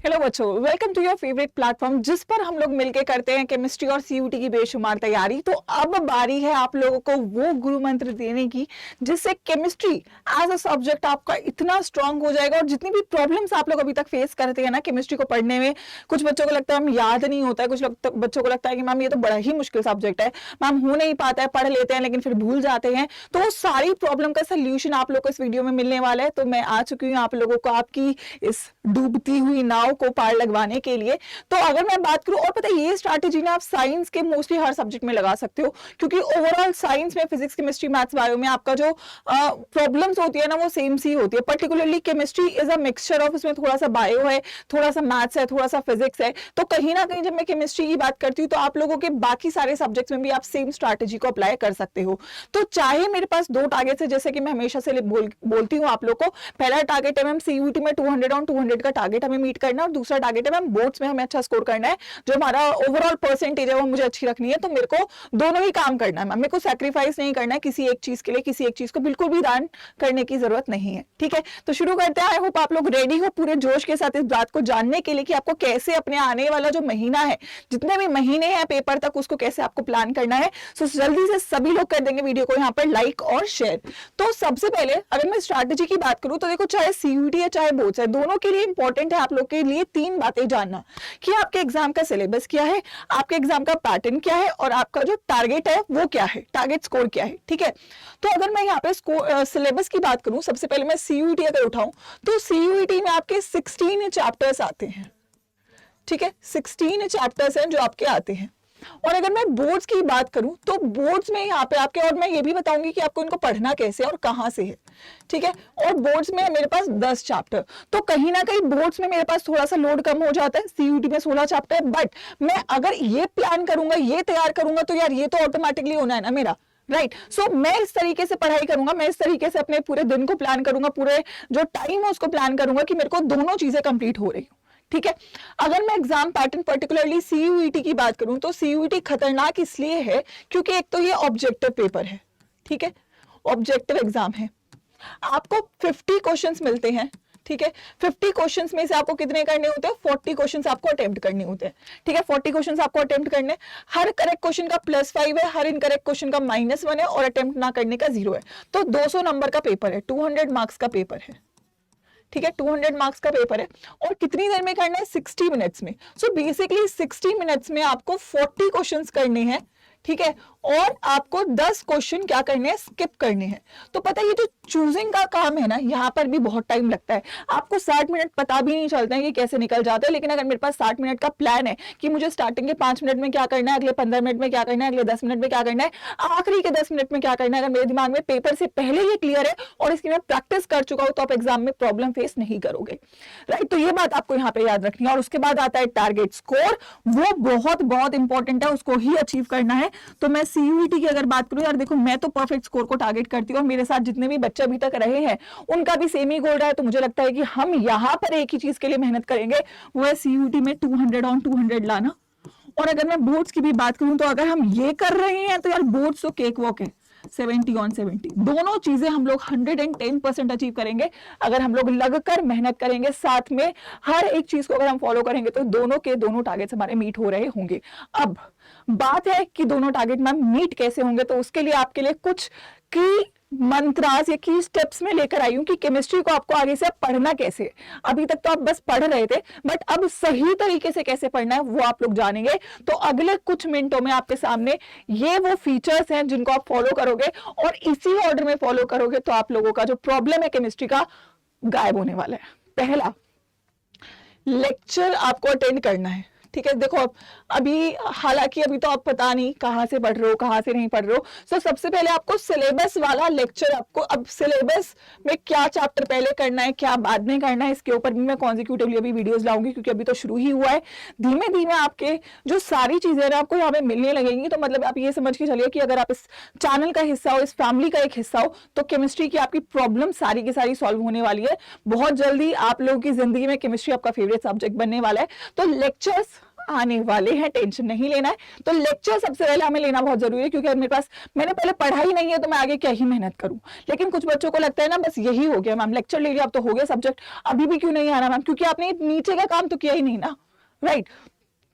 Hello बच्चों, welcome to your favourite platform जिस पर हम लोग मिलके करते हैं केमिस्ट्री और सीयूटी की बेशुमार तैयारी। तो अब बारी है आप लोगों को वो गुरु मंत्र देने की जिससे केमिस्ट्री एज अ सब्जेक्ट आपका इतना स्ट्रांग हो जाएगा। और जितनी भी प्रॉब्लम्स आप लोग अभी तक फेस करते हैं ना केमिस्ट्री को पढ़ने में, कुछ बच्चों को लगता है मैम याद नहीं होता है, कुछ बच्चों को लगता है कि मैम ये तो बड़ा ही मुश्किल सब्जेक्ट है, मैम हो नहीं पाता है, पढ़ लेते हैं लेकिन फिर भूल जाते हैं। तो वो सारी प्रॉब्लम का सोल्यूशन आप लोग को इस वीडियो में मिलने वाला है। तो मैं आ चुकी हूँ आप लोगों को आपकी इस डूबती हुई नाव को पार लगवाने के लिए। तो अगर मैं बात करूं, और पता है ये स्ट्रैटेजी ना आप साइंस के मोस्टली हर सब्जेक्ट में लगा सकते हो, क्योंकि ओवरऑल साइंस में फिजिक्स केमिस्ट्री मैथ्स बायो में आपका जो प्रॉब्लम्स होती है ना वो सेम सी होती है। Particularly chemistry is a mixture of, इसमें थोड़ा सा बायो है, थोड़ा सा मैथ्स है, थोड़ा सा फिजिक्स है। तो कहीं ना कहीं जब मैं केमिस्ट्री की बात करती हूँ तो आप लोगों के बाकी सारे सब्जेक्ट्स में भी आप सेम स्ट्रैटेजी को अप्लाई कर सकते हो। तो चाहे मेरे पास दो टारगेट्स है, जैसे कि मैं हमेशा से बोलती हूँ आप लोग को, पहला टारगेट है मैम सीयूटी में 200 ऑन 200 का टारगेट हमें मीट करना है, और दूसरा टारगेट है मैम बोर्ड्स में हमें अच्छा स्कोर करना है, जो हमारा ओवरऑल परसेंटेज है वो मुझे अच्छी रखनी है। तो मेरे को दोनों ही काम करना है, मेरे को सैक्रिफाइस नहीं करना है किसी एक चीज के लिए, किसी एक चीज को बिल्कुल भी दान करने की जरूरत नहीं है। ठीक है, तो शुरू करते हैं। आई होप आप लोग रेडी हो पूरे जोश के साथ इस बात को जानने के लिए कि आपको कैसे अपने आने वाला जो महीना है, जितने भी महीने हैं पेपर तक, उसको कैसे आपको प्लान करना है। सो जल्दी से सभी लोग कर देंगे वीडियो को यहाँ पर लाइक और शेयर। तो सबसे पहले अगर मैं स्ट्रैटेजी की बात करूं तो देखो, चाहे सीयूटी है चाहे बोर्ड्स है, दोनों के लिए इंपॉर्टेंट है आप लोग के लिए तीन बातें जानना कि आपके एग्जाम का सिलेबस क्या है, आपके एग्जाम का पैटर्न क्या है, और आपका जो टारगेट है वो क्या है, टारगेट स्कोर क्या है। ठीक है, तो अगर मैं यहाँ पे सिलेबस की बात करूं, सबसे पहले मैं सीयूटी अगर उठाऊं तो सीयूटी में आपके 16 चैप्टर्स आते हैं। ठीक है, 16 चैप्टर्स हैं जो आपके आते हैं। और अगर मैं बोर्ड्स की बात करूं तो बोर्ड्स में यहाँ पे आपके, और मैं ये भी बताऊंगी कि आपको इनको पढ़ना कैसे और कहां से है। ठीक है, और बोर्ड्स में मेरे पास 10 चैप्टर, तो कहीं ना कहीं बोर्ड्स में मेरे पास थोड़ा सा लोड कम हो जाता है। सीयूटी में 16 चैप्टर है, बट मैं अगर ये प्लान करूंगा, ये तैयार करूंगा, तो यार ये तो ऑटोमेटिकली होना है ना मेरा, राइट। सो मैं इस तरीके से पढ़ाई करूंगा, मैं इस तरीके से अपने पूरे दिन को प्लान करूंगा, पूरे जो टाइम है उसको प्लान करूंगा कि मेरे को दोनों चीजें कंप्लीट हो रही हो। ठीक है, अगर मैं एग्जाम पैटर्न पर्टिकुलरली सीयूईटी की बात करूं तो सीयूईटी खतरनाक इसलिए है क्योंकि एक तो ये ऑब्जेक्टिव पेपर है। ठीक है, ऑब्जेक्टिव एग्जाम है, आपको 50 क्वेश्चंस मिलते हैं। ठीक है, 50 क्वेश्चंस में से आपको कितने करने होते हैं, 40 क्वेश्चंस आपको अटेम्प्ट करने होते हैं। ठीक है, 40 क्वेश्चंस आपको अटेम्प्ट करने, हर करेक्ट क्वेश्चन का +5 है, हर इनकरेक्ट क्वेश्चन का -1 है, और अटेम्प्ट ना करने का 0 है। तो 200 नंबर का पेपर है, 200 मार्क्स का पेपर है। ठीक है, 200 मार्क्स का पेपर है, और कितनी देर में करना है, 60 मिनट्स में। सो बेसिकली 60 मिनट्स में आपको 40 क्वेश्चंस करने हैं। ठीक है, और आपको 10 क्वेश्चन क्या करने हैं, स्किप करने हैं। तो पता है ये जो चूजिंग का काम है ना, यहाँ पर भी बहुत टाइम लगता है। आपको 60 मिनट पता भी नहीं चलता है कि कैसे निकल जाते हैं। लेकिन अगर मेरे पास 60 मिनट का प्लान है कि मुझे स्टार्टिंग के 5 मिनट में क्या करना है, अगले 15 मिनट में क्या करना है, अगले 10 मिनट में क्या करना है, आखिरी के 10 मिनट में क्या करना है, अगर मेरे दिमाग में पेपर से पहले ये क्लियर है और इसकी मैं प्रैक्टिस कर चुका हूं, तो आप एग्जाम में प्रॉब्लम फेस नहीं करोगे, राइट। तो ये बात आपको यहाँ पे याद रखनी है। और उसके बाद आता है टारगेट स्कोर, वो बहुत बहुत इंपॉर्टेंट है, उसको ही अचीव करना है। तो मैं सीयूईटी की अगर बात करूं, यार देखो मैं तो परफेक्ट स्कोर को टारगेट करती हूँ, और मेरे साथ जितने भी बच्चे अभी तक रहे हैं उनका भी सेम ही गोल रहा है। तो मुझे लगता है कि हम यहाँ पर एक ही चीज के लिए मेहनत करेंगे, वो है सीयूईटी में 200 ऑन 200 लाना। और अगर मैं बोर्ड्स की भी बात करूं तो अगर हम ये कर रहे हैं तो यार बोर्ड्स तो केक वॉक है, 70 ऑन 70, दोनों चीजें हम लोग 110% अचीव करेंगे अगर हम लोग लगकर मेहनत करेंगे। साथ में हर एक चीज को अगर हम फॉलो करेंगे तो दोनों के दोनों टारगेट्स हमारे मीट हो रहे होंगे। अब बात है कि दोनों टारगेट मैम मीट कैसे होंगे, तो उसके लिए आपके लिए कुछ की मंत्रास या की स्टेप्स में लेकर आई हूं कि केमिस्ट्री को आपको आगे से पढ़ना कैसे। अभी तक तो आप बस पढ़ रहे थे, बट अब सही तरीके से कैसे पढ़ना है वो आप लोग जानेंगे। तो अगले कुछ मिनटों में आपके सामने ये वो फीचर्स हैं जिनको आप फॉलो करोगे, और इसी ऑर्डर में फॉलो करोगे तो आप लोगों का जो प्रॉब्लम है केमिस्ट्री का गायब होने वाला है। पहला, लेक्चर आपको अटेंड करना है। ठीक है, देखो अभी हालांकि अभी तो आप पता नहीं कहां से पढ़ रहे हो, कहां से नहीं पढ़ रहे हो। तो सबसे पहले आपको सिलेबस वाला लेक्चर, आपको अब सिलेबस में क्या चैप्टर पहले करना है, क्या बाद में करना है, इसके ऊपर भी मैं कॉन्जिक्यूटिवली अभी वीडियोस लाऊंगी, क्योंकि अभी तो शुरू ही हुआ है। धीमे धीमे आपके जो सारी चीजें आपको यहाँ पे मिलने लगेंगी। तो मतलब आप ये समझ के चलिए कि अगर आप इस चैनल का हिस्सा हो, इस फैमिली का एक हिस्सा हो, तो केमिस्ट्री की आपकी प्रॉब्लम सारी की सारी सॉल्व होने वाली है। बहुत जल्दी आप लोगों की जिंदगी में केमिस्ट्री आपका फेवरेट सब्जेक्ट बनने वाला है। तो लेक्चर्स आने वाले हैं, टेंशन नहीं लेना है। तो लेक्चर सबसे पहले हमें लेना बहुत जरूरी है, क्योंकि मेरे पास मैंने पहले पढ़ा ही नहीं है तो मैं आगे क्या ही मेहनत करूं। लेकिन कुछ बच्चों को लगता है ना बस यही हो गया मैम, लेक्चर ले लिया अब तो हो गया सब्जेक्ट, अभी भी क्यों नहीं आ रहा मैम, क्योंकि आपने नीचे का काम तो किया ही नहीं ना, राइट।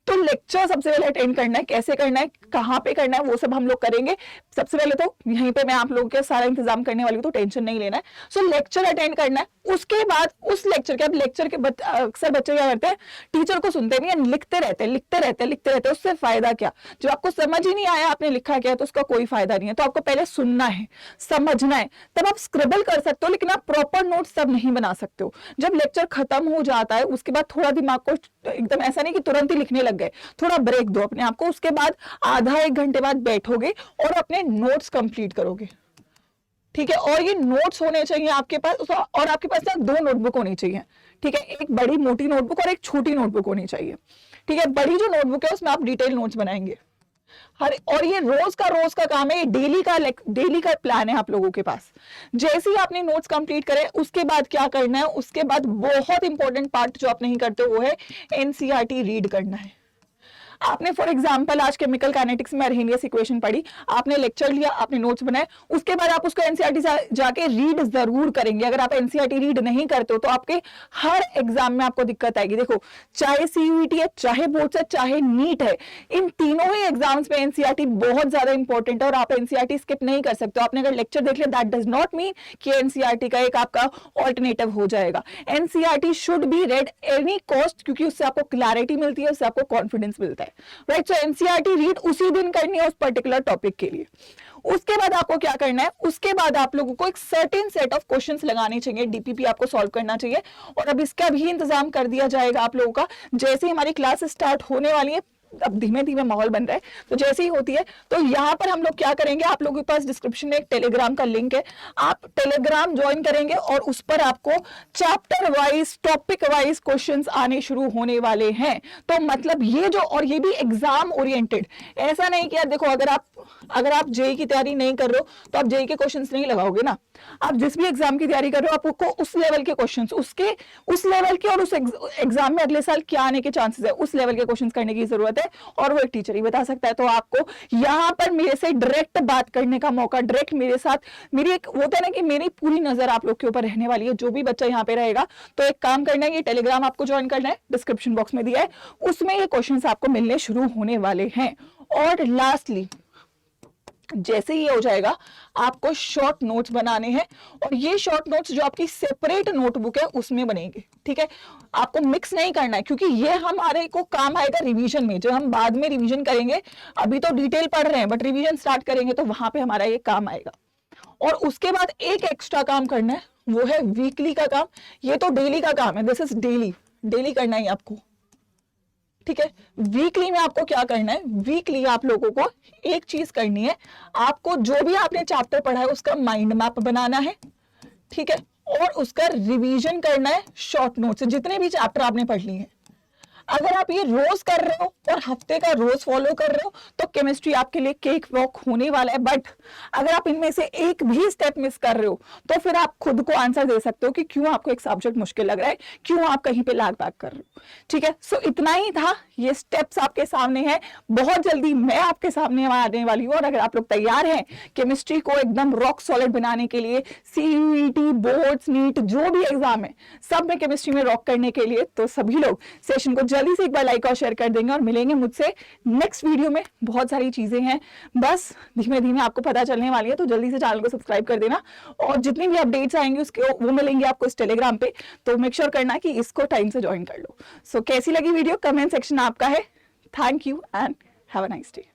तो लेक्चर सबसे पहले अटेंड करना है, कैसे करना है, कहाँ पे करना है, वो सब हम लोग करेंगे। सबसे पहले तो यहीं पे मैं आप लोगों के सारा इंतजाम करने वाली हूँ, तो टेंशन नहीं लेना है। सो लेक्चर अटेंड करना है, उसके बाद उस लेक्चर के, अब लेक्चर के अक्सर बच्चे क्या करते हैं, टीचर को सुनते नहीं है, लिखते रहते, उससे फायदा क्या, जो आपको समझ ही नहीं आया आपने लिखा क्या, तो उसका कोई फायदा नहीं है। तो आपको पहले सुनना है, समझना है, तब आप स्क्रिबल कर सकते हो, लेकिन आप प्रॉपर नोट्स तब नहीं बना सकते हो। जब लेक्चर खत्म हो जाता है उसके बाद थोड़ा दिमाग को एकदम ऐसा नहीं कि तुरंत ही लिखने लग गए, थोड़ा ब्रेक दो अपने आप को, उसके बाद आधा एक घंटे बाद बैठोगे और अपने नोट्स कंप्लीट करोगे, ठीक है। और ये नोट्स होने चाहिए आपके पास, और आपके पास ना 2 नोटबुक होनी चाहिए, ठीक है। एक बड़ी मोटी नोटबुक और एक छोटी नोटबुक होनी चाहिए, ठीक है। बड़ी जो नोटबुक है उसमें आप डिटेल नोट्स बनाएंगे और ये रोज का काम है, ये डेली का प्लान है आप लोगों के पास। जैसे ही आपने नोट्स कंप्लीट करे उसके बाद क्या करना है, उसके बाद बहुत इंपॉर्टेंट पार्ट जो आप नहीं करते वो है एनसीईआरटी रीड करना है। आपने फॉर एग्जांपल आज केमिकल काइनेटिक्स में अर्हेनियस इक्वेशन पढ़ी, आपने लेक्चर लिया, आपने नोट्स बनाए, उसके बाद आप उसको एनसीईआरटी जाके रीड जरूर करेंगे। अगर आप एनसीईआरटी रीड नहीं करते हो तो आपके हर एग्जाम में आपको दिक्कत आएगी। देखो, चाहे सीयूईटी है, चाहे बोर्ड है, चाहे नीट है, इन तीनों ही एग्जाम्स में एनसीईआरटी बहुत ज्यादा इंपॉर्टेंट है और आप एनसीईआरटी स्किप नहीं कर सकते हो। आपने अगर लेक्चर देख लिया, दैट डज नॉट मीन कि एनसीईआरटी का एक आपका ऑल्टरनेटिव हो जाएगा। NCERT should be red any cost, क्योंकि उससे आपको क्लैरिटी मिलती है, उससे आपको कॉन्फिडेंस मिलता है, राइट। सो एनसीईआरटी रीड उसी दिन करनी है उस पर्टिकुलर टॉपिक के लिए। उसके बाद आपको क्या करना है, उसके बाद आप लोगों को एक सर्टेन सेट ऑफ क्वेश्चंस लगाने चाहिए, डीपीपी आपको सॉल्व करना चाहिए, और अब इसका भी इंतजाम कर दिया जाएगा आप लोगों का। जैसे हमारी क्लास स्टार्ट होने वाली है, अब धीमे धीमे माहौल बन रहा है, तो जैसे ही होती है तो यहाँ पर हम लोग क्या करेंगे, आप लोगों के पास डिस्क्रिप्शन में एक टेलीग्राम का लिंक है, आप टेलीग्राम ज्वाइन करेंगे और उस पर आपको chapter wise, topic wise questions आने शुरू होने वाले हैं। तो मतलब ये जो, और ये भी एग्जाम ओरिएंटेड, ऐसा नहीं कि यार देखो अगर आप जेई की तैयारी नहीं कर रहे हो तो आप जेई के क्वेश्चंस नहीं लगाओगे ना। आप जिस भी एग्जाम की तैयारी कर रहे हो आपको उस लेवल के क्वेश्चंस, उस लेवल के और उस एग्जाम में अगले साल क्या आने के चांसेस है, उस लेवल के क्वेश्चंस करने की जरूरत है, और वो एक टीचर ही बता सकता है। तो आपको यहाँ पर मेरे से डायरेक्ट बात करने का मौका, डायरेक्ट मेरे साथ, मेरी एक होता है ना कि मेरी पूरी नजर आप लोग के ऊपर रहने वाली है, जो भी बच्चा यहाँ पे रहेगा। तो एक काम करना है, ये टेलीग्राम आपको ज्वाइन करना है, डिस्क्रिप्शन बॉक्स में दिया है, उसमें ये क्वेश्चंस आपको मिलने शुरू होने वाले हैं। और लास्टली जैसे ही हो जाएगा आपको शॉर्ट नोट्स बनाने हैं, और ये शॉर्ट नोट्स जो आपकी सेपरेट नोटबुक है उसमें बनेंगे, ठीक है। आपको मिक्स नहीं करना है, क्योंकि ये हमारे को काम आएगा रिवीजन में, जो हम बाद में रिवीजन करेंगे। अभी तो डिटेल पढ़ रहे हैं, बट रिवीजन स्टार्ट करेंगे तो वहां पे हमारा ये काम आएगा। और उसके बाद एक एक्स्ट्रा काम करना है, वो है वीकली का काम। ये तो डेली का काम है, दिस इज डेली करना है आपको, ठीक है। वीकली में आपको क्या करना है, वीकली आप लोगों को एक चीज करनी है, आपको जो भी आपने चैप्टर पढ़ा है उसका माइंड मैप बनाना है, ठीक है, और उसका रिवीजन करना है शॉर्ट नोट से, जितने भी चैप्टर आपने पढ़ लिए हैं। अगर आप ये रोज कर रहे हो और हफ्ते का रोज फॉलो कर रहे हो तो केमिस्ट्री आपके लिए केक वॉक होने वाला है। बट अगर आप इनमें से एक भी स्टेप मिस कर रहे हो तो फिर आप खुद को आंसर दे सकते हो कि क्यों आपको एक सब्जेक्ट मुश्किल लग रहा है, क्यों आप कहीं पे लैग बैक कर रहे हो, ठीक है। सो इतना ही था, ये स्टेप्स आपके सामने है, बहुत जल्दी मैं आपके सामने आने वाली हूँ। और अगर आप लोग तैयार हैं केमिस्ट्री को एकदम रॉक सॉलिड बनाने के लिए, सीयूईटी, बोर्ड्स, नीट, जो भी एग्जाम है सब में केमिस्ट्री में रॉक करने के लिए, तो सभी लोग सेशन को जल्दी से एक बार लाइक और शेयर कर देंगे, और मिलेंगे मुझसे नेक्स्ट वीडियो में। बहुत सारी चीजें हैं, बस धीमे धीमे आपको पता चलने वाली है, तो जल्दी से चैनल को सब्सक्राइब कर देना, और जितनी भी अपडेट्स आएंगे उसके वो मिलेंगे आपको इस टेलीग्राम पे, तो मेक श्योर करना कि इसको टाइम से ज्वाइन कर लो। सो कैसी लगी वीडियो, कमेंट सेक्शन आपका है। Thank you and have a nice day.